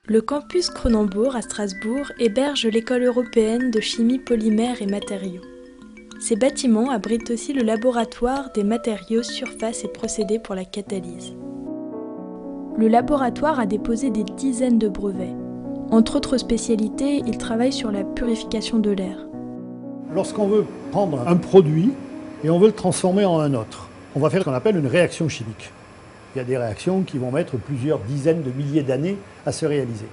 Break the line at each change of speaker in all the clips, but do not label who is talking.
Le campus Cronenbourg à Strasbourg héberge l'école européenne de chimie polymères et matériaux. Ces bâtiments abritent aussi le laboratoire des matériaux, surfaces et procédés pour la catalyse. Le laboratoire a déposé des dizaines de brevets. Entre autres spécialités, il travaille sur la purification de l'air.
Lorsqu'on veut prendre un produit et on veut le transformer en un autre, on va faire ce qu'on appelle une réaction chimique. Il y a des réactions qui vont mettre plusieurs dizaines de milliers d'années à se réaliser.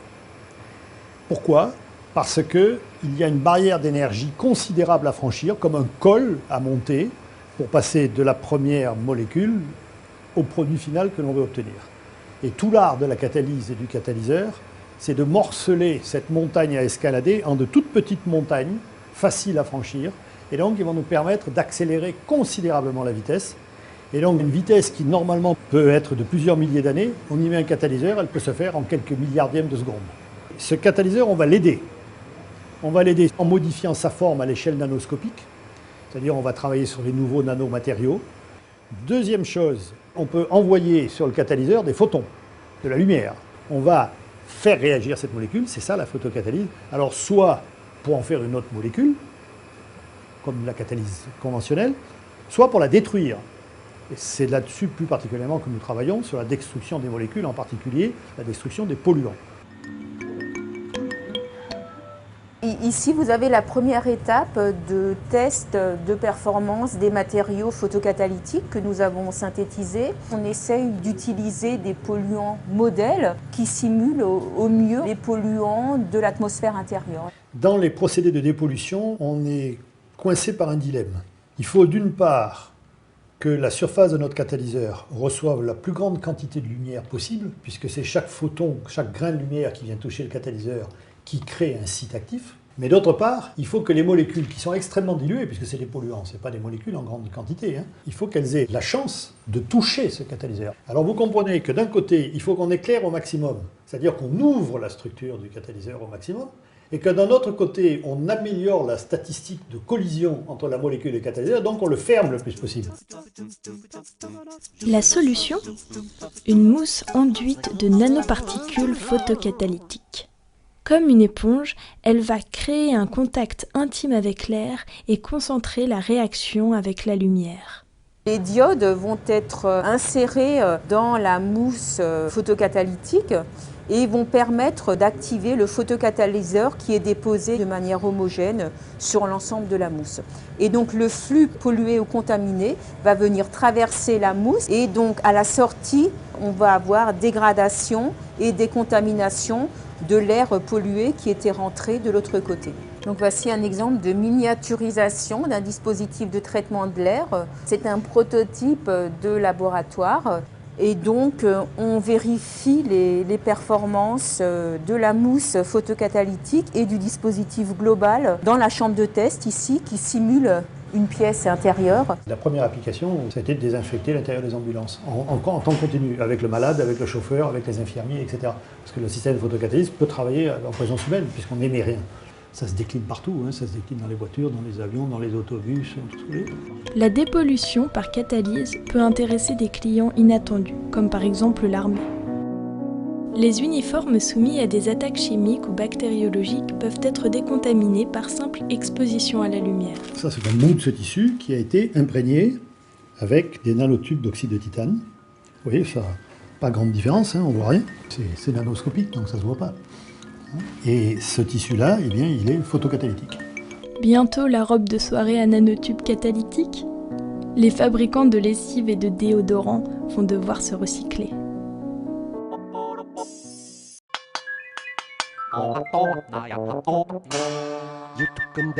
Pourquoi ? Parce qu'il y a une barrière d'énergie considérable à franchir, comme un col à monter, pour passer de la première molécule au produit final que l'on veut obtenir. Et tout l'art de la catalyse et du catalyseur, c'est de morceler cette montagne à escalader en de toutes petites montagnes, faciles à franchir, et donc ils vont nous permettre d'accélérer considérablement la vitesse. Et donc une vitesse qui normalement peut être de plusieurs milliers d'années, on y met un catalyseur, elle peut se faire en quelques milliardièmes de seconde. Ce catalyseur, on va l'aider. On va l'aider en modifiant sa forme à l'échelle nanoscopique, c'est-à-dire on va travailler sur les nouveaux nanomatériaux. Deuxième chose, on peut envoyer sur le catalyseur des photons, de la lumière. On va faire réagir cette molécule, c'est ça la photocatalyse. Alors soit pour en faire une autre molécule, comme la catalyse conventionnelle, soit pour la détruire. Et c'est là-dessus plus particulièrement que nous travaillons, sur la destruction des molécules, en particulier la destruction des polluants.
Ici, vous avez la première étape de test de performance des matériaux photocatalytiques que nous avons synthétisés. On essaye d'utiliser des polluants modèles qui simulent au mieux les polluants de l'atmosphère intérieure.
Dans les procédés de dépollution, on est coincé par un dilemme. Il faut d'une part que la surface de notre catalyseur reçoive la plus grande quantité de lumière possible, puisque c'est chaque photon, chaque grain de lumière qui vient toucher le catalyseur qui crée un site actif. Mais d'autre part, il faut que les molécules qui sont extrêmement diluées, puisque c'est des polluants, ce n'est pas des molécules en grande quantité, il faut qu'elles aient la chance de toucher ce catalyseur. Alors vous comprenez que d'un côté, il faut qu'on éclaire au maximum, c'est-à-dire qu'on ouvre la structure du catalyseur au maximum, et que d'un autre côté, on améliore la statistique de collision entre la molécule et le catalyseur, donc on le ferme le plus possible.
La solution ? Une mousse enduite de nanoparticules photocatalytiques. Comme une éponge, elle va créer un contact intime avec l'air et concentrer la réaction avec la lumière.
Les diodes vont être insérées dans la mousse photocatalytique et vont permettre d'activer le photocatalyseur qui est déposé de manière homogène sur l'ensemble de la mousse. Et donc le flux pollué ou contaminé va venir traverser la mousse et donc à la sortie, on va avoir dégradation et décontamination de l'air pollué qui était rentré de l'autre côté. Donc voici un exemple de miniaturisation d'un dispositif de traitement de l'air. C'est un prototype de laboratoire. Et donc, on vérifie les performances de la mousse photocatalytique et du dispositif global dans la chambre de test ici qui simule une pièce intérieure.
La première application, ça a été de désinfecter l'intérieur des ambulances en temps continu, avec le malade, avec le chauffeur, avec les infirmiers, etc. Parce que le système de photocatalyse peut travailler en présence humaine puisqu'on n'émet rien. Ça se décline partout, ça se décline dans les voitures, dans les avions, dans les autobus, tout ce que vous voulez.
La dépollution par catalyse peut intéresser des clients inattendus, comme par exemple l'armée. Les uniformes soumis à des attaques chimiques ou bactériologiques peuvent être décontaminés par simple exposition à la lumière.
Ça, c'est un bout de ce tissu qui a été imprégné avec des nanotubes d'oxyde de titane. Vous voyez, ça n'a pas grande différence, on ne voit rien. C'est nanoscopique, donc ça ne se voit pas. Et ce tissu-là, eh bien, il est photocatalytique.
Bientôt la robe de soirée à nanotubes catalytiques ? Les fabricants de lessive et de déodorants vont devoir se recycler.
YouTube